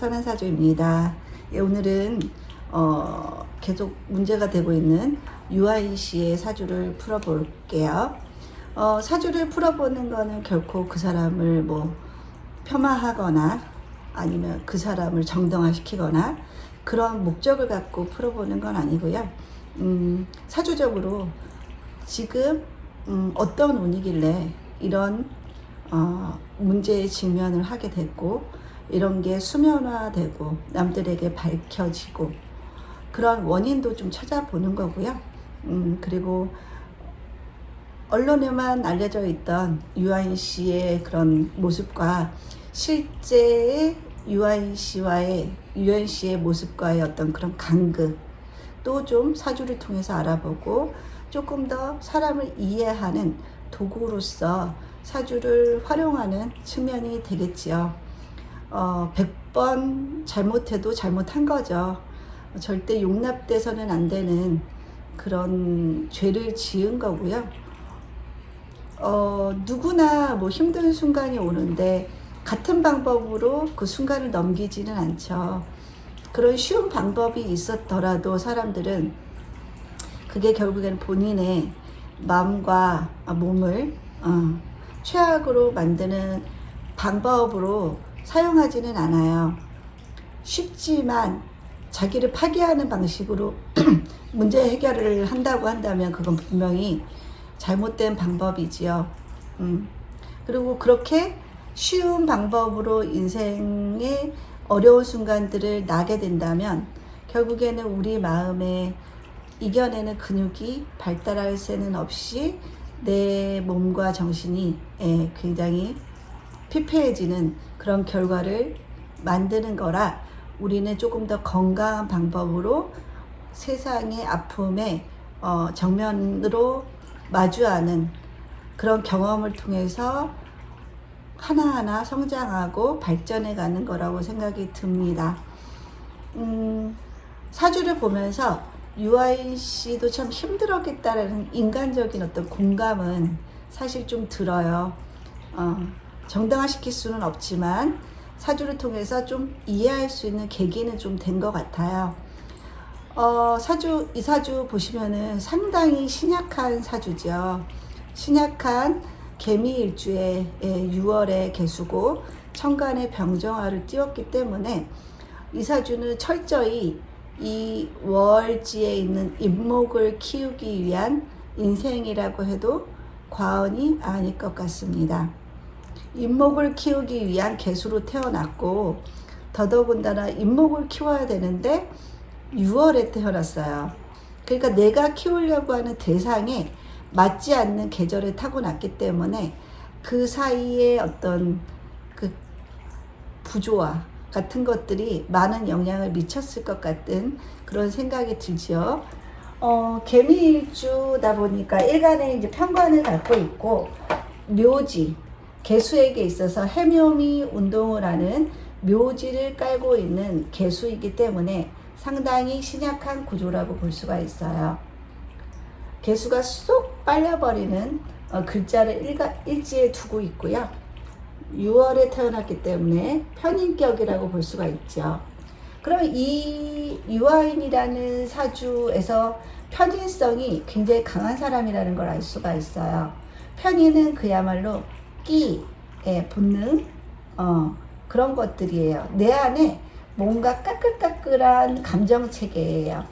선한사주입니다. 예, 오늘은 계속 문제가 되고 있는 유아인 씨의 사주를 풀어볼게요. 사주를 풀어보는 거는 결코 그 사람을 뭐 폄하하거나 아니면 그 사람을 정당화시키거나 그런 목적을 갖고 풀어보는 건 아니고요. 사주적으로 지금 어떤 운이길래 이런 문제에 직면을 하게 됐고, 이런 게 수면화되고 남들에게 밝혀지고, 그런 원인도 좀 찾아보는 거고요. 그리고 언론에만 알려져 있던 유아인 씨의 그런 모습과 실제의 유아인 씨의 모습과의 어떤 그런 간극도 좀 사주를 통해서 알아보고, 조금 더 사람을 이해하는 도구로서 사주를 활용하는 측면이 되겠지요. 100번 잘못해도 잘못한 거죠. 절대 용납돼서는 안 되는 그런 죄를 지은 거고요. 누구나 뭐 힘든 순간이 오는데 같은 방법으로 그 순간을 넘기지는 않죠. 그런 쉬운 방법이 있었더라도 사람들은 그게 결국에는 본인의 마음과 몸을 최악으로 만드는 방법으로 사용하지는 않아요. 쉽지만 자기를 파괴하는 방식으로 문제 해결을 한다고 한다면 그건 분명히 잘못된 방법이지요. 그리고 그렇게 쉬운 방법으로 인생의 어려운 순간들을 나게 된다면 결국에는 우리 마음에 이겨내는 근육이 발달할 새는 없이 내 몸과 정신이 굉장히 피폐해지는 그런 결과를 만드는 거라, 우리는 조금 더 건강한 방법으로 세상의 아픔에 정면으로 마주하는 그런 경험을 통해서 하나하나 성장하고 발전해 가는 거라고 생각이 듭니다. 사주를 보면서 유아인 씨도 참 힘들었겠다라는 인간적인 어떤 공감은 사실 좀 들어요. 정당화시킬 수는 없지만 사주를 통해서 좀 이해할 수 있는 계기는 좀 된 것 같아요. 이 사주 보시면은 상당히 신약한 사주죠. 신약한 개미일주에 6월에 개수고 천간에 병정화를 띄웠기 때문에 이 사주는 철저히 이 월지에 있는 인목을 키우기 위한 인생이라고 해도 과언이 아닐 것 같습니다. 인목을 키우기 위한 개수로 태어났고, 더더군다나 인목을 키워야 되는데 6월에 태어났어요. 그러니까 내가 키우려고 하는 대상에 맞지 않는 계절에 타고났기 때문에 그 사이에 어떤 그 부조화 같은 것들이 많은 영향을 미쳤을 것 같은 그런 생각이 들죠. 개미일주다 보니까 일간에 이제 편관을 갖고 있고, 묘지, 개수에게 있어서 해묘미 운동을 하는 묘지를 깔고 있는 개수이기 때문에 상당히 신약한 구조라고 볼 수가 있어요. 개수가 쏙 빨려버리는 글자를 일지에 두고 있고요. 6월에 태어났기 때문에 편인격이라고 볼 수가 있죠. 그럼 이 유아인이라는 사주에서 편인성이 굉장히 강한 사람이라는 걸 알 수가 있어요. 편인은 그야말로 끼의 본능, 그런 것들이에요. 내 안에 뭔가 까끌까끌한 감정체계예요.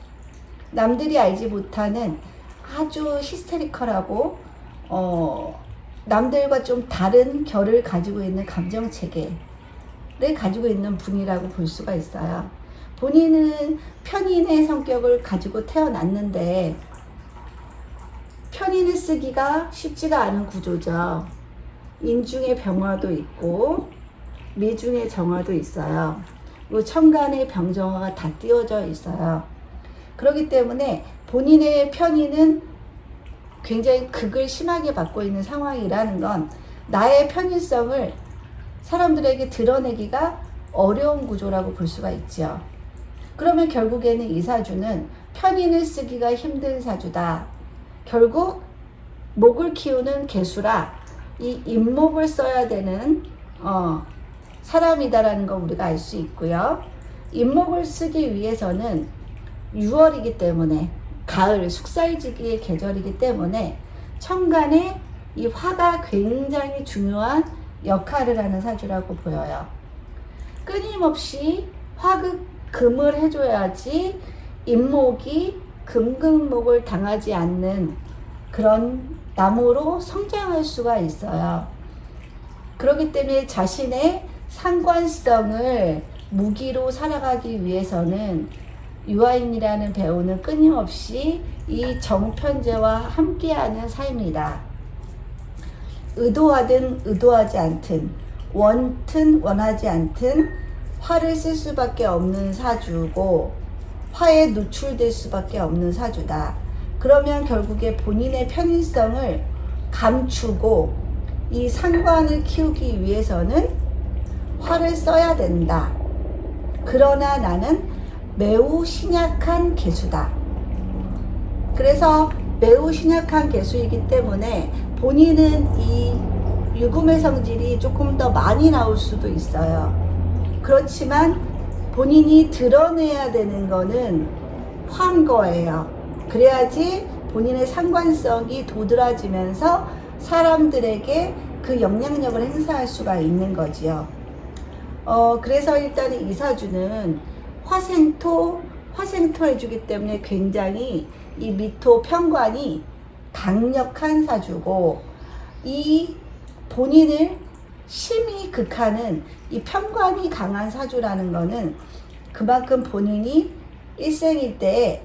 남들이 알지 못하는 아주 히스테리컬하고 남들과 좀 다른 결을 가지고 있는 감정체계를 가지고 있는 분이라고 볼 수가 있어요. 본인은 편인의 성격을 가지고 태어났는데 편인을 쓰기가 쉽지가 않은 구조죠. 인중의 병화도 있고 미중의 정화도 있어요. 그리고 천간의 병정화가 다 띄워져 있어요. 그렇기 때문에 본인의 편인은 굉장히 극을 심하게 받고 있는 상황이라는 건 나의 편인성을 사람들에게 드러내기가 어려운 구조라고 볼 수가 있죠. 그러면 결국에는 이 사주는 편인을 쓰기가 힘든 사주다. 결국 목을 키우는 개수라 이 인목을 써야 되는 사람이다라는 거 우리가 알 수 있고요. 인목을 쓰기 위해서는 6월이기 때문에 가을 숙살지기의 계절이기 때문에 천간에 이 화가 굉장히 중요한 역할을 하는 사주라고 보여요. 끊임없이 화극금을 해줘야지 인목이 금극목을 당하지 않는 그런 나무로 성장할 수가 있어요. 그렇기 때문에 자신의 상관성을 무기로 살아가기 위해서는 유아인이라는 배우는 끊임없이 이 정편제와 함께하는 삶이다. 의도하든 의도하지 않든 원튼 원하지 않든 화를 쓸 수밖에 없는 사주고 화에 노출될 수밖에 없는 사주다. 그러면 결국에 본인의 편인성을 감추고 이 상관을 키우기 위해서는 화를 써야 된다. 그러나 나는 매우 신약한 개수다. 그래서 매우 신약한 개수이기 때문에 본인은 이 유금의 성질이 조금 더 많이 나올 수도 있어요. 그렇지만 본인이 드러내야 되는 거는 화인 거예요. 그래야지 본인의 상관성이 도드라지면서 사람들에게 그 영향력을 행사할 수가 있는 거지요. 그래서 일단 이 사주는 화생토 해주기 때문에 굉장히 이 미토 편관이 강력한 사주고, 이 본인을 심히 극하는 이 편관이 강한 사주라는 거는 그만큼 본인이 일생일 때에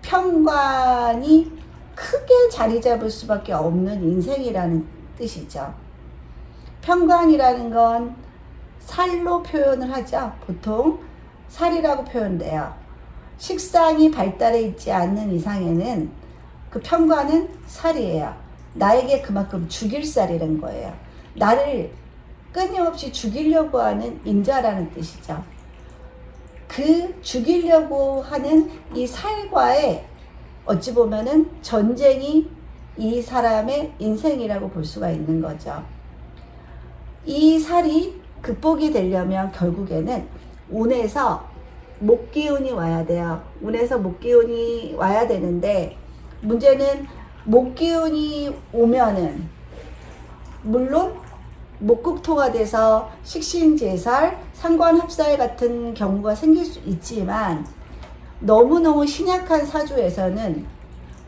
편관이 크게 자리 잡을 수밖에 없는 인생이라는 뜻이죠. 편관이라는 건 살로 표현을 하죠. 보통 살이라고 표현돼요. 식상이 발달해 있지 않는 이상에는 그 편관은 살이에요. 나에게 그만큼 죽일 살이라는 거예요. 나를 끊임없이 죽이려고 하는 인자라는 뜻이죠. 그 죽이려고 하는 이 살과의 어찌 보면은 전쟁이 이 사람의 인생이라고 볼 수가 있는 거죠. 이 살이 극복이 되려면 결국에는 운에서 목기운이 와야 돼요. 운에서 목기운이 와야 되는데, 문제는 목기운이 오면은 물론 목극토가 돼서 식신제살, 상관합살 같은 경우가 생길 수 있지만, 너무너무 신약한 사주에서는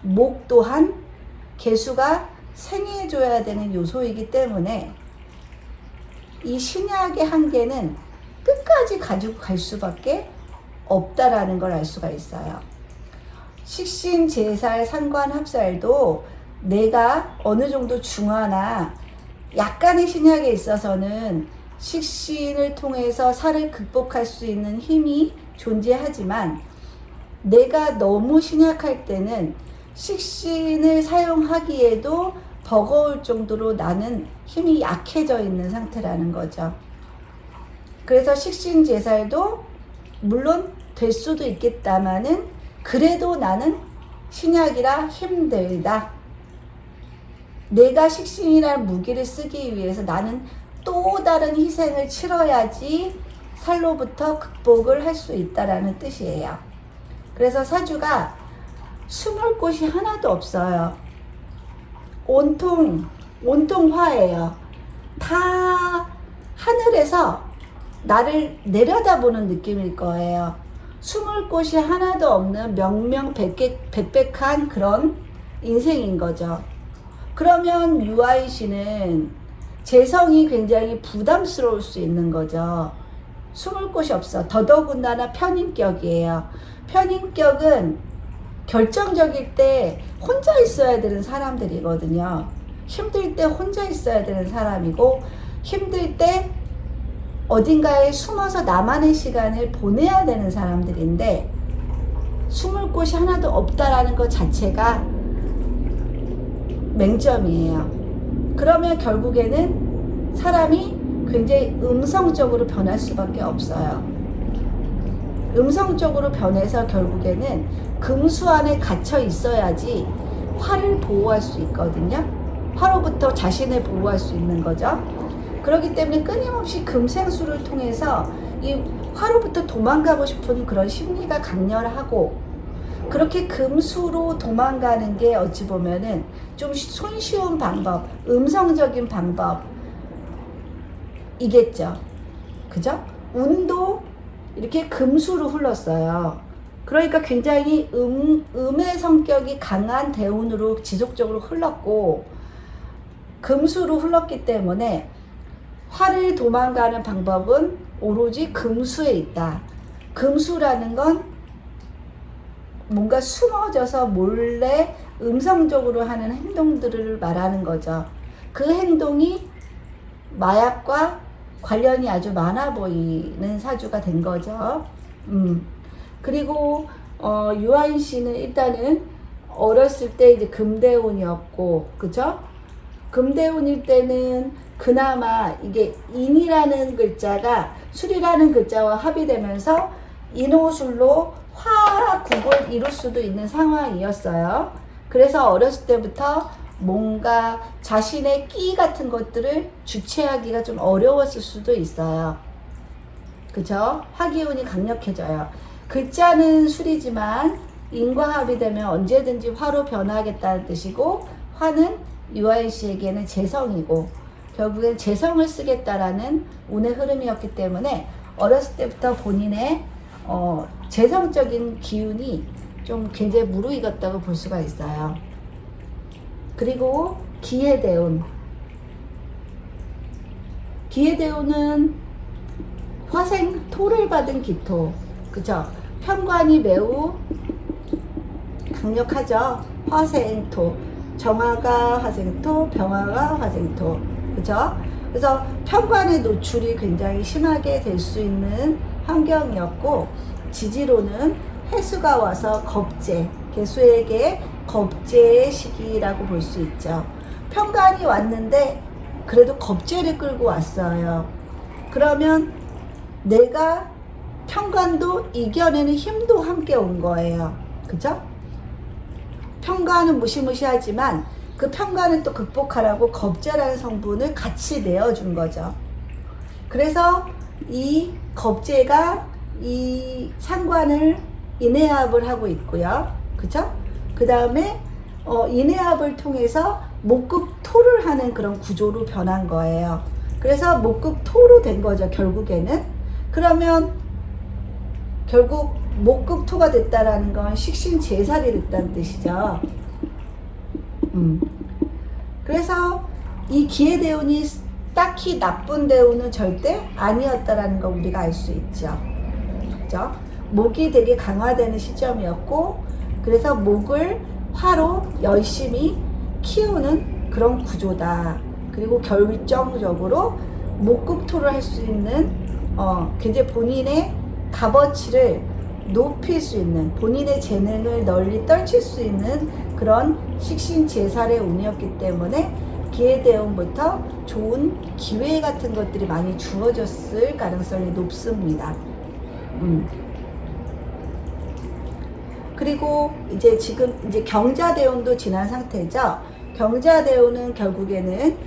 목 또한 개수가 생해줘야 되는 요소이기 때문에 이 신약의 한계는 끝까지 가지고 갈 수밖에 없다라는 걸 알 수가 있어요. 식신제살, 상관합살도 내가 어느 정도 중화나 약간의 신약에 있어서는 식신을 통해서 살을 극복할 수 있는 힘이 존재하지만, 내가 너무 신약할 때는 식신을 사용하기에도 버거울 정도로 나는 힘이 약해져 있는 상태라는 거죠. 그래서 식신제살도 물론 될 수도 있겠다마는 그래도 나는 신약이라 힘들다. 내가 식신이라는 무기를 쓰기 위해서 나는 또 다른 희생을 치러야지 살로부터 극복을 할 수 있다라는 뜻이에요. 그래서 사주가 숨을 곳이 하나도 없어요. 온통 화예요. 다 하늘에서 나를 내려다보는 느낌일 거예요. 숨을 곳이 하나도 없는 명명백백한 그런 인생인 거죠. 그러면 유아인 씨는 재성이 굉장히 부담스러울 수 있는 거죠. 숨을 곳이 없어. 더더군다나 편인격이에요. 편인격은 결정적일 때 혼자 있어야 되는 사람들이거든요. 힘들 때 혼자 있어야 되는 사람이고, 힘들 때 어딘가에 숨어서 나만의 시간을 보내야 되는 사람들인데, 숨을 곳이 하나도 없다라는 것 자체가 맹점이에요. 그러면 결국에는 사람이 굉장히 음성적으로 변할 수밖에 없어요. 음성적으로 변해서 결국에는 금수 안에 갇혀 있어야지 화를 보호할 수 있거든요. 화로부터 자신을 보호할 수 있는 거죠. 그렇기 때문에 끊임없이 금생수를 통해서 이 화로부터 도망가고 싶은 그런 심리가 강렬하고, 그렇게 금수로 도망가는 게 어찌 보면은 좀 손쉬운 방법, 음성적인 방법이겠죠. 그죠? 운도 이렇게 금수로 흘렀어요. 그러니까 굉장히 음의 성격이 강한 대운으로 지속적으로 흘렀고, 금수로 흘렀기 때문에 화를 도망가는 방법은 오로지 금수에 있다. 금수라는 건 뭔가 숨어져서 몰래 음성적으로 하는 행동들을 말하는 거죠. 그 행동이 마약과 관련이 아주 많아 보이는 사주가 된 거죠. 그리고 유아인 씨는 일단은 어렸을 때 이제 금대운이었고, 그죠? 금대운일 때는 그나마 이게 인이라는 글자가 술이라는 글자와 합의되면서 인호술로 화국을 이룰 수도 있는 상황이었어요. 그래서 어렸을 때부터 뭔가 자신의 끼 같은 것들을 주체하기가 좀 어려웠을 수도 있어요. 그죠? 화기운이 강력해져요. 글자는 술이지만 인과 합의되면 언제든지 화로 변화하겠다는 뜻이고, 화는 유아인 씨에게는 재성이고 결국엔 재성을 쓰겠다라는 운의 흐름이었기 때문에 어렸을 때부터 본인의 재성적인 기운이 좀 굉장히 무르익었다고 볼 수가 있어요. 그리고 기해대운. 기해대운은 화생 토를 받은 기토. 그죠? 편관이 매우 강력하죠. 화생토. 정화가 화생토, 병화가 화생토. 그죠? 그래서 편관의 노출이 굉장히 심하게 될 수 있는 환경이었고, 지지로는 해수가 와서 겁재, 개수에게 겁재의 시기라고 볼 수 있죠. 편관이 왔는데 그래도 겁재를 끌고 왔어요. 그러면 내가 편관도 이겨내는 힘도 함께 온 거예요. 그죠? 편관은 무시무시하지만 그 편관을 또 극복하라고 겁재라는 성분을 같이 내어준 거죠. 그래서 이 겁재가 이 상관을 인해합을 하고 있고요. 그죠? 그 다음에 인해합을 통해서 목극토를 하는 그런 구조로 변한 거예요. 그래서 목극토로 된 거죠, 결국에는. 그러면 결국 목극토가 됐다라는 건 식신재살이 됐다는 뜻이죠. 그래서 이 기해대운이 딱히 나쁜 대운은 절대 아니었다라는 걸 우리가 알 수 있죠. 그죠? 목이 되게 강화되는 시점이었고, 그래서 목을 화로 열심히 키우는 그런 구조다. 그리고 결정적으로 목극토를 할 수 있는 굉장히 본인의 값어치를 높일 수 있는, 본인의 재능을 널리 떨칠 수 있는 그런 식신재살의 운이었기 때문에 기해대운부터 좋은 기회 같은 것들이 많이 주어졌을 가능성이 높습니다. 그리고 이제 지금 이제 경자대운도 지난 상태죠. 경자대운은 결국에는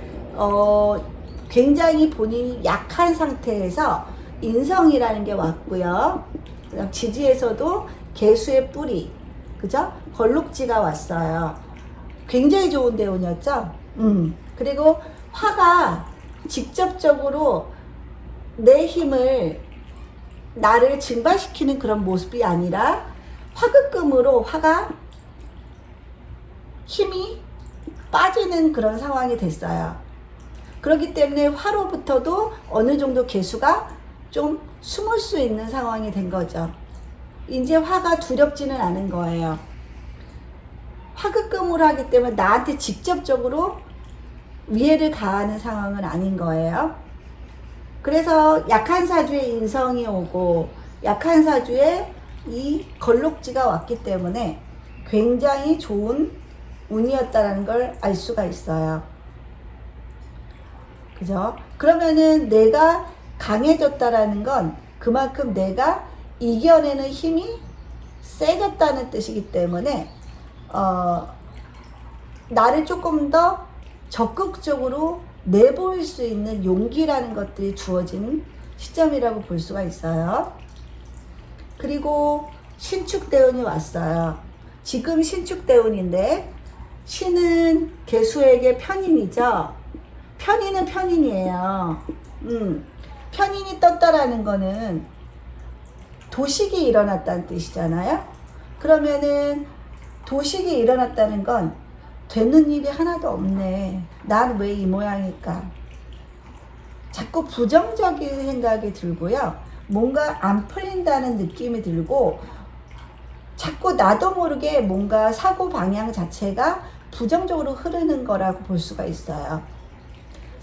굉장히 본인이 약한 상태에서 인성이라는 게 왔고요. 그다음 지지에서도 개수의 뿌리, 그죠? 걸룩지가 왔어요. 굉장히 좋은 대운이었죠. 그리고 화가 직접적으로 내 힘을, 나를 증발시키는 그런 모습이 아니라 화극금으로 화가 힘이 빠지는 그런 상황이 됐어요. 그렇기 때문에 화로부터도 어느 정도 개수가 좀 숨을 수 있는 상황이 된 거죠. 이제 화가 두렵지는 않은 거예요. 화극금으로 하기 때문에 나한테 직접적으로 위해를 가하는 상황은 아닌 거예요. 그래서 약한 사주에 인성이 오고 약한 사주에 이 걸록지가 왔기 때문에 굉장히 좋은 운이었다는 걸 알 수가 있어요. 그죠? 그러면은 내가 강해졌다라는 건 그만큼 내가 이겨내는 힘이 세졌다는 뜻이기 때문에 나를 조금 더 적극적으로 내보일 수 있는 용기라는 것들이 주어진 시점이라고 볼 수가 있어요. 그리고 신축대운이 왔어요. 지금 신축대운인데 신은 개수에게 편인이죠. 편인은 편인이에요. 편인이 떴다라는 거는 도식이 일어났다는 뜻이잖아요. 그러면은 도식이 일어났다는 건 되는 일이 하나도 없네. 난 왜 이 모양일까? 자꾸 부정적인 생각이 들고요. 뭔가 안 풀린다는 느낌이 들고 자꾸 나도 모르게 뭔가 사고 방향 자체가 부정적으로 흐르는 거라고 볼 수가 있어요.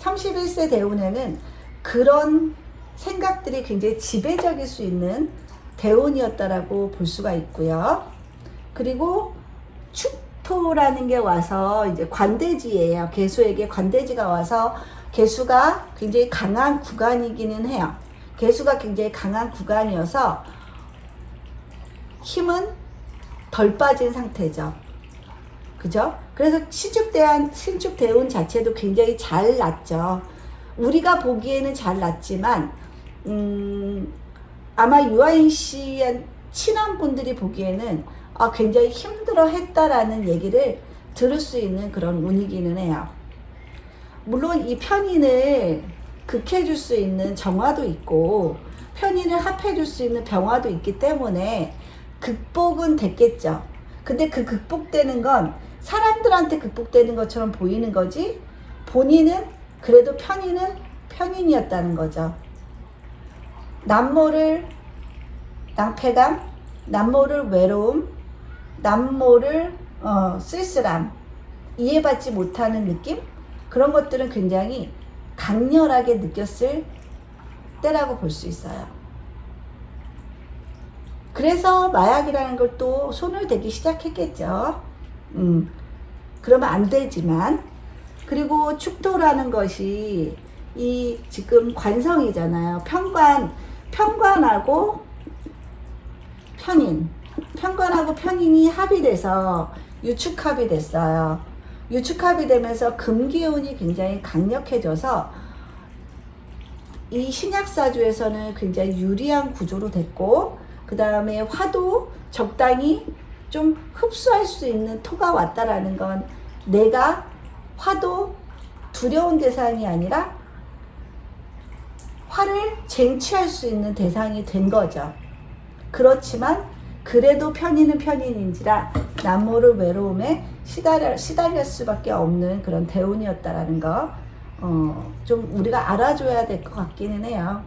31세 대운에는 그런 생각들이 굉장히 지배적일 수 있는 대운이었다라고 볼 수가 있고요. 그리고 축토라는 게 와서 이제 관대지예요. 개수에게 관대지가 와서 개수가 굉장히 강한 구간이기는 해요. 개수가 굉장히 강한 구간이어서 힘은 덜 빠진 상태죠. 그죠? 그래서 신축대운 자체도 굉장히 잘 났죠. 우리가 보기에는 잘 났지만 아마 유아인 씨의 친한 분들이 보기에는 굉장히 힘들어 했다라는 얘기를 들을 수 있는 그런 운이기는 해요. 물론 이 편인을 극해줄 수 있는 정화도 있고 편인을 합해줄 수 있는 병화도 있기 때문에 극복은 됐겠죠. 근데 그 극복되는 건 사람들한테 극복되는 것처럼 보이는 거지 본인은 그래도 편인은 편인이었다는 거죠. 남모를 낭패감, 남모를 외로움, 남모를 쓸쓸함, 이해받지 못하는 느낌? 그런 것들은 굉장히 강렬하게 느꼈을 때라고 볼 수 있어요. 그래서 마약이라는 걸 또 손을 대기 시작했겠죠. 그러면 안 되지만, 그리고 축토라는 것이 이 지금 관성이잖아요. 편관하고 편인, 편관하고 편인이 합이 돼서 유축합이 됐어요. 유축합이 되면서 금기운이 굉장히 강력해져서 이 신약사주에서는 굉장히 유리한 구조로 됐고, 그 다음에 화도 적당히 좀 흡수할 수 있는 토가 왔다라는 건 내가 화도 두려운 대상이 아니라 화를 쟁취할 수 있는 대상이 된 거죠. 그렇지만 그래도 편인은 편인인지라 남모를 외로움에 시달릴 수밖에 없는 그런 대운이었다라는 거 좀 우리가 알아줘야 될 것 같기는 해요.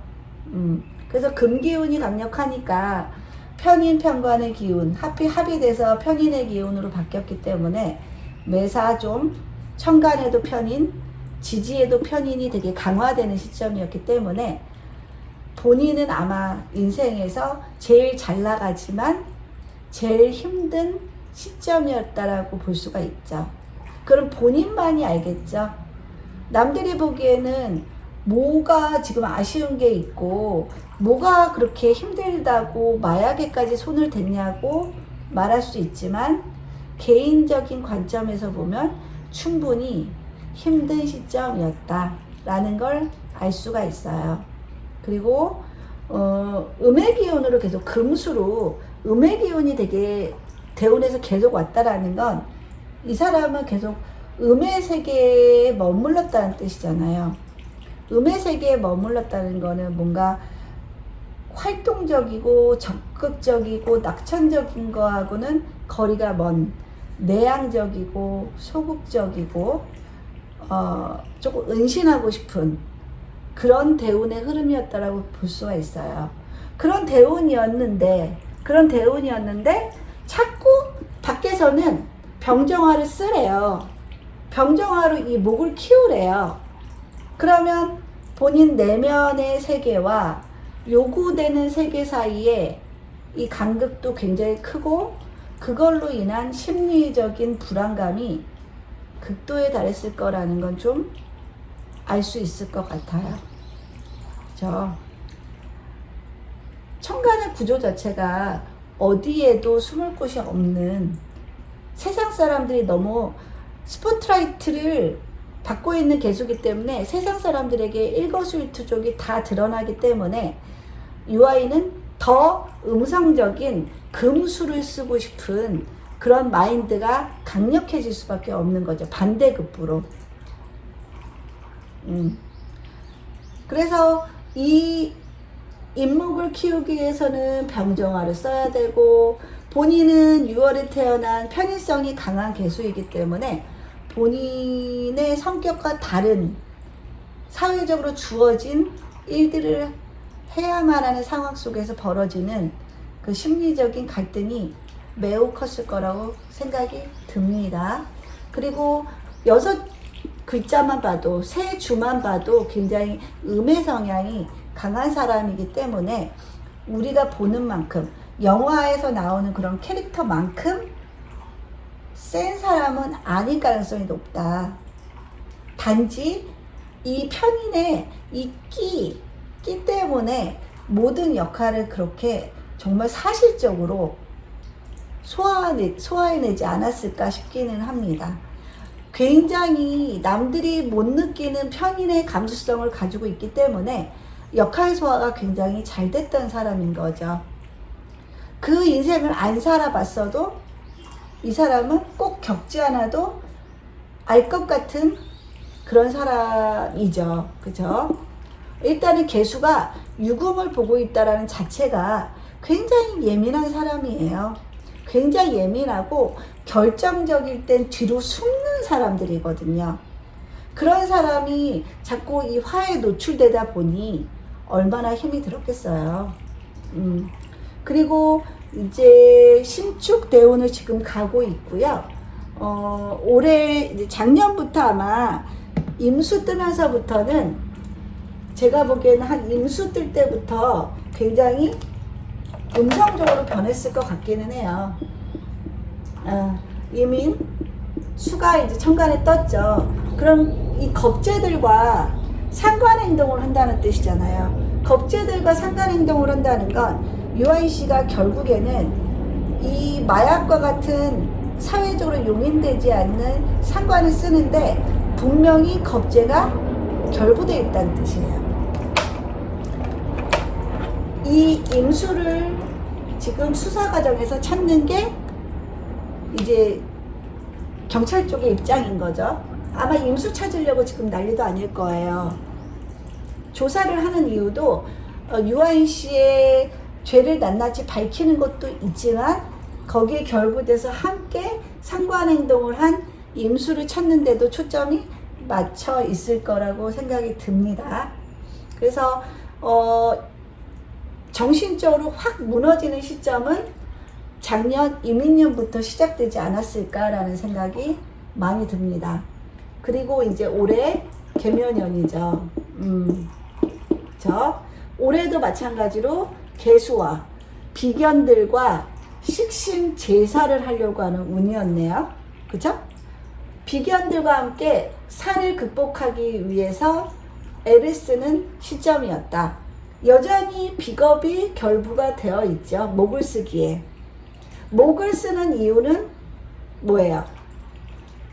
그래서 금기운이 강력하니까 편인 편관의 기운 합이 돼서 편인의 기운으로 바뀌었기 때문에 매사 좀 천간에도 편인, 지지에도 편인이 되게 강화되는 시점이었기 때문에 본인은 아마 인생에서 제일 잘 나가지만 제일 힘든 시점이었다라고 볼 수가 있죠. 그럼 본인만이 알겠죠. 남들이 보기에는 뭐가 지금 아쉬운 게 있고 뭐가 그렇게 힘들다고 마약에까지 손을 댔냐고 말할 수 있지만 개인적인 관점에서 보면 충분히 힘든 시점이었다라는 걸 알 수가 있어요. 그리고 음의 기운으로 계속 금수로 음의 기운이 되게 대운에서 계속 왔다라는 건 이 사람은 계속 음의 세계에 머물렀다는 뜻이잖아요. 음의 세계에 머물렀다는 거는 뭔가 활동적이고 적극적이고 낙천적인 거하고는 거리가 먼 내향적이고 소극적이고 조금 은신하고 싶은 그런 대운의 흐름이었다라고 볼 수가 있어요. 그런 대운이었는데 자꾸 밖에서는 병정화를 쓰래요. 병정화로 이 목을 키우래요. 그러면 본인 내면의 세계와 요구되는 세계 사이에 이 간극도 굉장히 크고 그걸로 인한 심리적인 불안감이 극도에 달했을 거라는 건 좀 알 수 있을 것 같아요. 그렇죠? 천간의 구조 자체가 어디에도 숨을 곳이 없는 세상 사람들이 너무 스포트라이트를 받고 있는 개수기 때문에 세상 사람들에게 일거수일투족이 다 드러나기 때문에 유아인은 더 음성적인 금수를 쓰고 싶은 그런 마인드가 강력해질 수밖에 없는 거죠. 반대급부로. 그래서 이 인목을 키우기 위해서는 병정화를 써야 되고, 본인은 6월에 태어난 편인성이 강한 개수이기 때문에 본인의 성격과 다른 사회적으로 주어진 일들을 해야만 하는 상황 속에서 벌어지는 그 심리적인 갈등이 매우 컸을 거라고 생각이 듭니다. 그리고 6글자만 봐도, 세 주만 봐도 굉장히 음의 성향이 강한 사람이기 때문에 우리가 보는 만큼, 영화에서 나오는 그런 캐릭터만큼 센 사람은 아닐 가능성이 높다. 단지 이 편인의 이 끼 때문에 모든 역할을 그렇게 정말 사실적으로 소화해내지 않았을까 싶기는 합니다. 굉장히 남들이 못 느끼는 편인의 감수성을 가지고 있기 때문에 역할 소화가 굉장히 잘 됐던 사람인 거죠. 그 인생을 안 살아봤어도 이 사람은 꼭 겪지 않아도 알 것 같은 그런 사람이죠. 그죠? 일단은 개수가 유금을 보고 있다라는 자체가 굉장히 예민한 사람이에요. 굉장히 예민하고 결정적일 땐 뒤로 숨는 사람들이거든요. 그런 사람이 자꾸 이 화에 노출되다 보니 얼마나 힘이 들었겠어요. 그리고 이제 신축 대운을 지금 가고 있고요. 올해 작년부터 아마 임수 뜨면서부터는 제가 보기에는 한 임수 뜰 때부터 굉장히 음성적으로 변했을 것 같기는 해요. 이미 수가 이제 천간에 떴죠. 그럼 이 겁재들과 상관행동을 한다는 뜻이잖아요. 겁재들과 상관행동을 한다는 건 유아인 씨가 결국에는 이 마약과 같은 사회적으로 용인되지 않는 상관을 쓰는데 분명히 겁재가 결부되어 있다는 뜻이에요. 이 임수를 지금 수사 과정에서 찾는 게 이제 경찰 쪽의 입장인 거죠. 아마 임수 찾으려고 지금 난리도 아닐 거예요. 조사를 하는 이유도 유아인 씨의 죄를 낱낱이 밝히는 것도 있지만 거기에 결부돼서 함께 상관행동을 한 임수를 찾는 데도 초점이 맞춰 있을 거라고 생각이 듭니다. 그래서 정신적으로 확 무너지는 시점은 작년 이민년부터 시작되지 않았을까라는 생각이 많이 듭니다. 그리고 이제 올해 개묘년이죠. 올해도 마찬가지로 개수와 비견들과 식신 제사를 하려고 하는 운이었네요. 그죠? 비견들과 함께 산을 극복하기 위해서 애를 쓰는 시점이었다. 여전히 비겁이 결부가 되어 있죠. 목을 쓰기에. 목을 쓰는 이유는 뭐예요?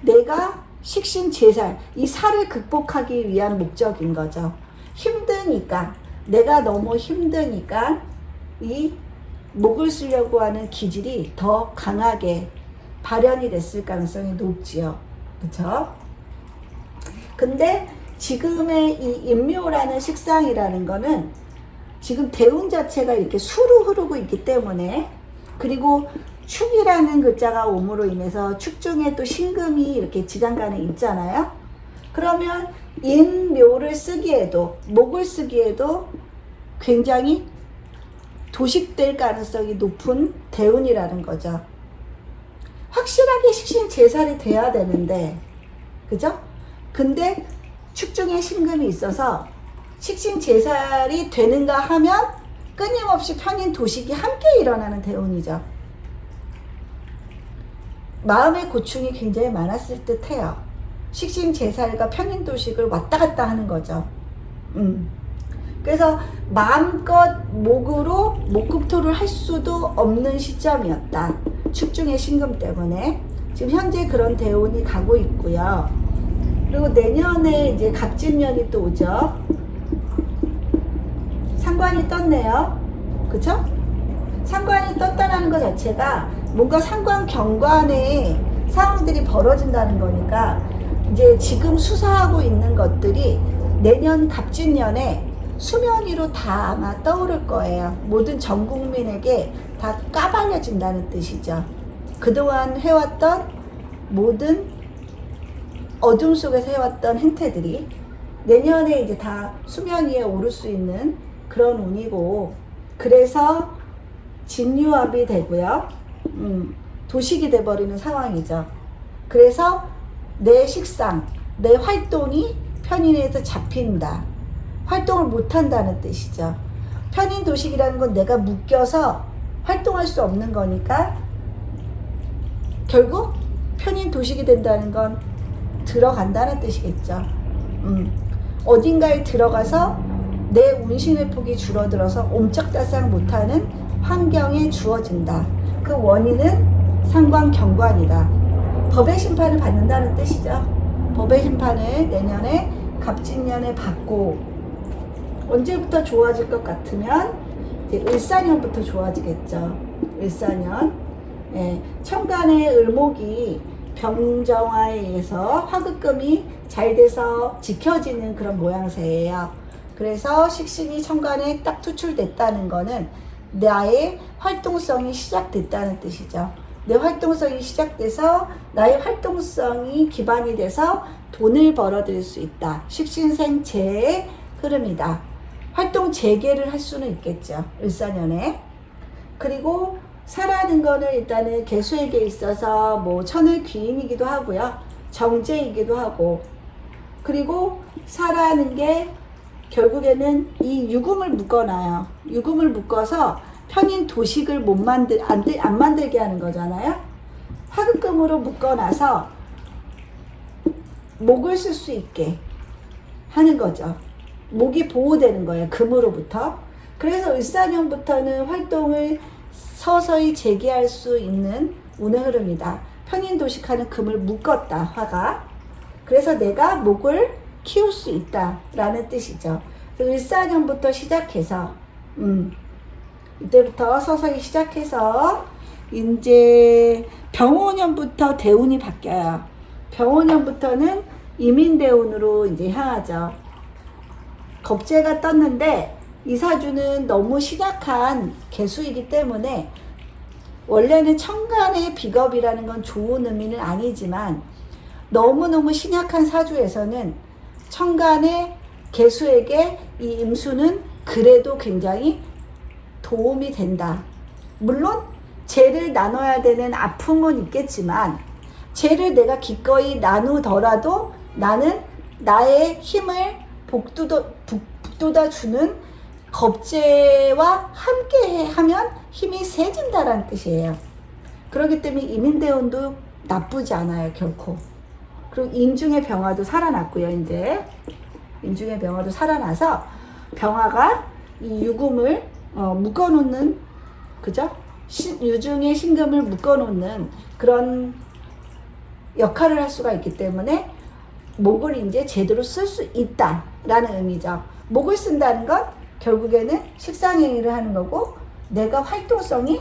내가 식신 제사, 이 살을 극복하기 위한 목적인 거죠. 힘드니까, 내가 너무 힘드니까 이 목을 쓰려고 하는 기질이 더 강하게 발현이 됐을 가능성이 높지요. 그렇죠? 근데 지금의 이 인묘라는 식상이라는 거는 지금 대운 자체가 이렇게 수로 흐르고 있기 때문에, 그리고 축이라는 글자가 옴으로 인해서 축 중에 또 신금이 이렇게 지장간에 있잖아요. 그러면 인묘를 쓰기에도, 목을 쓰기에도 굉장히 도식될 가능성이 높은 대운이라는 거죠. 확실하게 식신 제살이 돼야 되는데, 그죠? 근데 축 중에 신금이 있어서 식신 제살이 되는가 하면 끊임없이 편인 도식이 함께 일어나는 대운이죠. 마음의 고충이 굉장히 많았을 듯 해요. 식신 제살과 편인 도식을 왔다 갔다 하는 거죠. 그래서 마음껏 목으로 목극토를 할 수도 없는 시점이었다. 축중의 신금 때문에. 지금 현재 그런 대운이 가고 있고요. 그리고 내년에 이제 갑진년이 또 오죠. 상관이 떴네요. 그쵸? 상관이 떴다는 것 자체가 뭔가 상관 경관에 상황들이 벌어진다는 거니까 이제 지금 수사하고 있는 것들이 내년 갑진년에 수면 위로 다 아마 떠오를 거예요. 모든 전 국민에게 다 까발려진다는 뜻이죠. 그동안 해왔던 모든 어둠 속에서 해왔던 행태들이 내년에 이제 다 수면 위에 오를 수 있는 그런 운이고, 그래서 진유합이 되고요. 도식이 돼버리는 상황이죠. 그래서 내 식상, 내 활동이 편인에서 잡힌다. 활동을 못한다는 뜻이죠. 편인 도식이라는 건 내가 묶여서 활동할 수 없는 거니까 결국 편인 도식이 된다는 건 들어간다는 뜻이겠죠. 어딘가에 들어가서 내 운신의 폭이 줄어들어서 옴짝달싹 못하는 환경에 주어진다. 그 원인은 상관경관이다. 법의 심판을 받는다는 뜻이죠. 법의 심판을 내년에 갑진년에 받고, 언제부터 좋아질 것 같으면 이제 을사년부터 좋아지겠죠. 을사년. 예, 천간의 을목이 병정화에 의해서 화급금이 잘 돼서 지켜지는 그런 모양새예요. 그래서 식신이 천간에 딱 투출됐다는 거는 나의 활동성이 시작됐다는 뜻이죠. 내 활동성이 시작돼서 나의 활동성이 기반이 돼서 돈을 벌어들일 수 있다. 식신생재의 흐름이다. 활동 재개를 할 수는 있겠죠. 을사년에. 그리고 사라는 거는 일단은 개수에게 있어서 뭐 천을 귀인이기도 하고요. 정제이기도 하고. 그리고 사라는 게 결국에는 이 유금을 묶어놔요. 유금을 묶어서 편인 도식을 안 만들게 하는 거잖아요. 화급금으로 묶어놔서 목을 쓸 수 있게 하는 거죠. 목이 보호되는 거예요. 금으로부터. 그래서 을사년부터는 활동을 서서히 재개할 수 있는 운의 흐름이다. 편인 도식하는 금을 묶었다. 화가. 그래서 내가 목을 키울 수 있다라는 뜻이죠. 을사년부터 시작해서 이때부터 서서히 시작해서 이제 병오년부터 대운이 바뀌어요. 병오년부터는 이민대운으로 이제 향하죠. 겁재가 떴는데 이 사주는 너무 신약한 개수이기 때문에 원래는 천간의 비겁이라는 건 좋은 의미는 아니지만 너무너무 신약한 사주에서는 천간의 개수에게 이 임수는 그래도 굉장히 도움이 된다. 물론 죄를 나눠야 되는 아픔은 있겠지만 죄를 내가 기꺼이 나누더라도 나는 나의 힘을 북돋아주는 겁재와 함께 하면 힘이 세진다라는 뜻이에요. 그렇기 때문에 이민대운도 나쁘지 않아요. 결코. 그리고 인중의 병화도 살아났고요. 이제 인중의 병화도 살아나서 병화가 이 유금을 묶어놓는, 그죠? 유중의 신금을 묶어놓는 그런 역할을 할 수가 있기 때문에 목을 이제 제대로 쓸 수 있다라는 의미죠. 목을 쓴다는 건 결국에는 식상행위를 하는 거고 내가 활동성이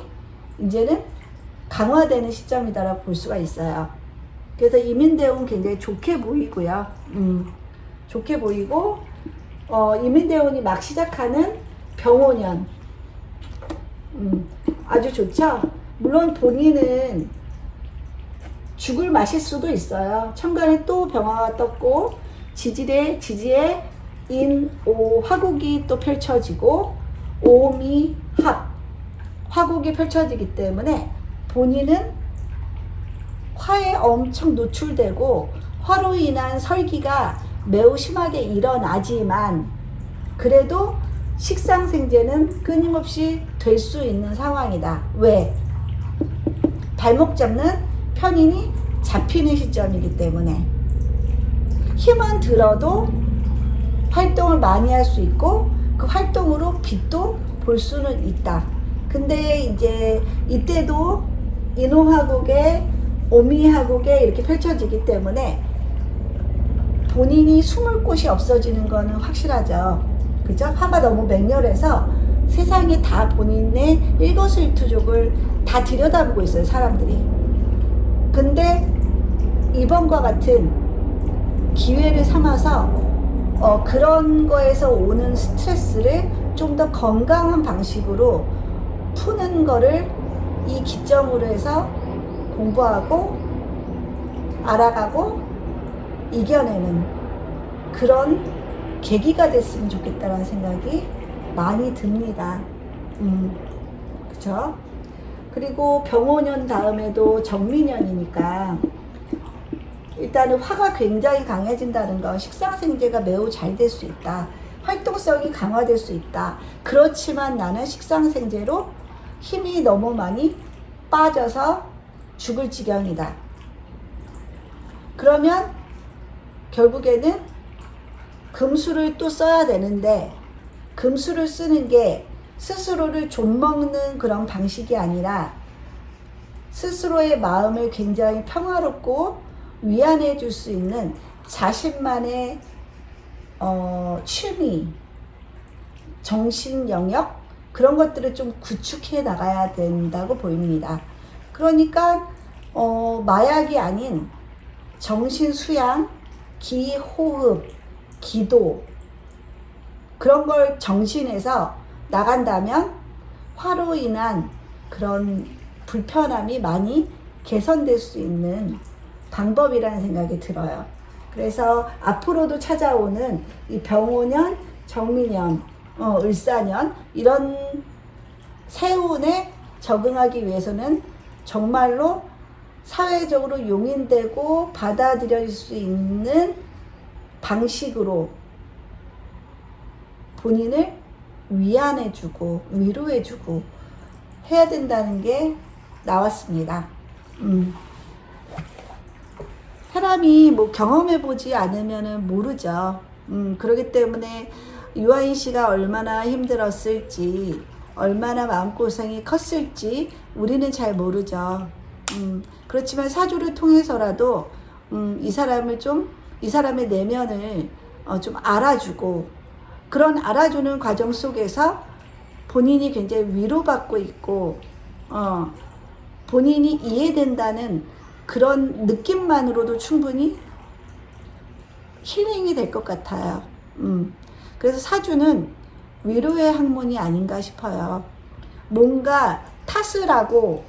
이제는 강화되는 시점이다라고 볼 수가 있어요. 그래서 이민대운 굉장히 좋게 보이고요. 좋게 보이고 이민대운이 막 시작하는 병오년 아주 좋죠. 물론 본인은 죽을 마실 수도 있어요. 천간에 또 병화가 떴고 지지에 인오 화국이 또 펼쳐지고 오미합 화국이 펼쳐지기 때문에 본인은 화에 엄청 노출되고 화로 인한 설기가 매우 심하게 일어나지만 그래도 식상생재는 끊임없이 될 수 있는 상황이다. 왜? 발목 잡는 편인이 잡히는 시점이기 때문에 힘은 들어도 활동을 많이 할 수 있고 그 활동으로 빚도 볼 수는 있다. 근데 이제 이때도 인호화국에 오미화국에 이렇게 펼쳐지기 때문에 본인이 숨을 곳이 없어지는 거는 확실하죠. 그죠? 화가 너무 맹렬해서 세상에 다 본인의 일거수일투족을 다 들여다보고 있어요, 사람들이. 근데 이번과 같은 기회를 삼아서 그런 거에서 오는 스트레스를 좀 더 건강한 방식으로 푸는 거를 이 기점으로 해서 공부하고 알아가고 이겨내는 그런 계기가 됐으면 좋겠다는 생각이 많이 듭니다. 그쵸? 그리고 병오년 다음에도 정미년이니까 일단은 화가 굉장히 강해진다는 건 식상생재가 매우 잘 될 수 있다. 활동성이 강화될 수 있다. 그렇지만 나는 식상생재로 힘이 너무 많이 빠져서 죽을 지경이다. 그러면 결국에는 금수를 또 써야 되는데 금수를 쓰는 게 스스로를 좀먹는 그런 방식이 아니라 스스로의 마음을 굉장히 평화롭고 위안해 줄 수 있는 자신만의 취미, 정신 영역 그런 것들을 좀 구축해 나가야 된다고 보입니다. 그러니까 마약이 아닌 정신 수양, 기호흡, 기도 그런 걸 정신에서 나간다면 화로 인한 그런 불편함이 많이 개선될 수 있는 방법이라는 생각이 들어요. 그래서 앞으로도 찾아오는 이 병오년, 정미년, 을사년 이런 새운에 적응하기 위해서는 정말로 사회적으로 용인되고 받아들일 수 있는 방식으로 본인을 위안해주고 위로해주고 해야 된다는 게 나왔습니다. 사람이 뭐 경험해보지 않으면 모르죠. 그렇기 때문에 유아인 씨가 얼마나 힘들었을지, 얼마나 마음고생이 컸을지 우리는 잘 모르죠. 그렇지만 사주를 통해서라도 이 사람의 내면을 좀 알아주고 그런 알아주는 과정 속에서 본인이 굉장히 위로받고 있고 본인이 이해된다는 그런 느낌만으로도 충분히 힐링이 될 것 같아요. 그래서 사주는 위로의 학문이 아닌가 싶어요. 뭔가 탓을 하고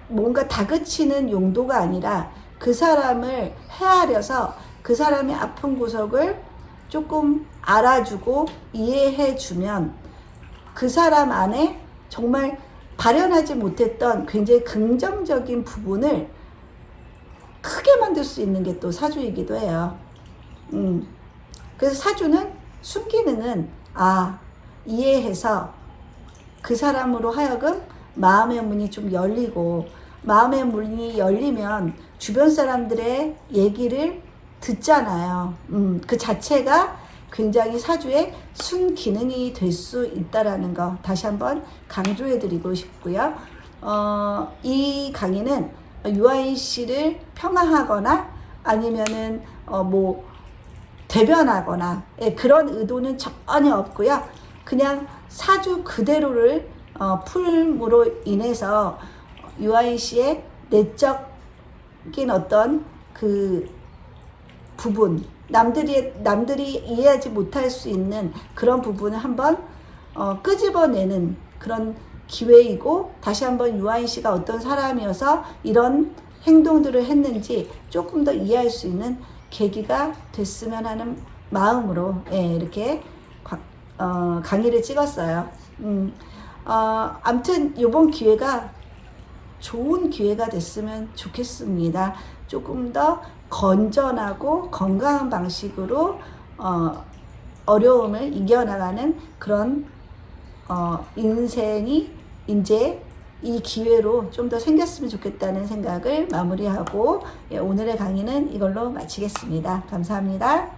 뭔가 다그치는 용도가 아니라 그 사람을 헤아려서 그 사람의 아픈 구석을 조금 알아주고 이해해주면 그 사람 안에 정말 발현하지 못했던 굉장히 긍정적인 부분을 크게 만들 수 있는 게 또 사주이기도 해요. 그래서 사주는 순기능은 이해해서 그 사람으로 하여금 마음의 문이 좀 열리고 마음의 문이 열리면 주변 사람들의 얘기를 듣잖아요. 그 자체가 굉장히 사주의 순기능이 될 수 있다라는 거 다시 한번 강조해 드리고 싶고요. 이 강의는 유아인 씨를 평화하거나 아니면은 뭐 대변하거나 그런 의도는 전혀 없고요. 그냥 사주 그대로를 풀므로 인해서 유아인 씨의 내적인 어떤 그 부분 남들이 이해하지 못할 수 있는 그런 부분을 한번 끄집어내는 그런 기회이고 다시 한번 유아인 씨가 어떤 사람이어서 이런 행동들을 했는지 조금 더 이해할 수 있는 계기가 됐으면 하는 마음으로 이렇게 강의를 찍었어요. 아무튼 이번 기회가 좋은 기회가 됐으면 좋겠습니다. 조금 더 건전하고 건강한 방식으로 어려움을 이겨나가는 그런 인생이 이제 이 기회로 좀 더 생겼으면 좋겠다는 생각을 마무리하고 오늘의 강의는 이걸로 마치겠습니다. 감사합니다.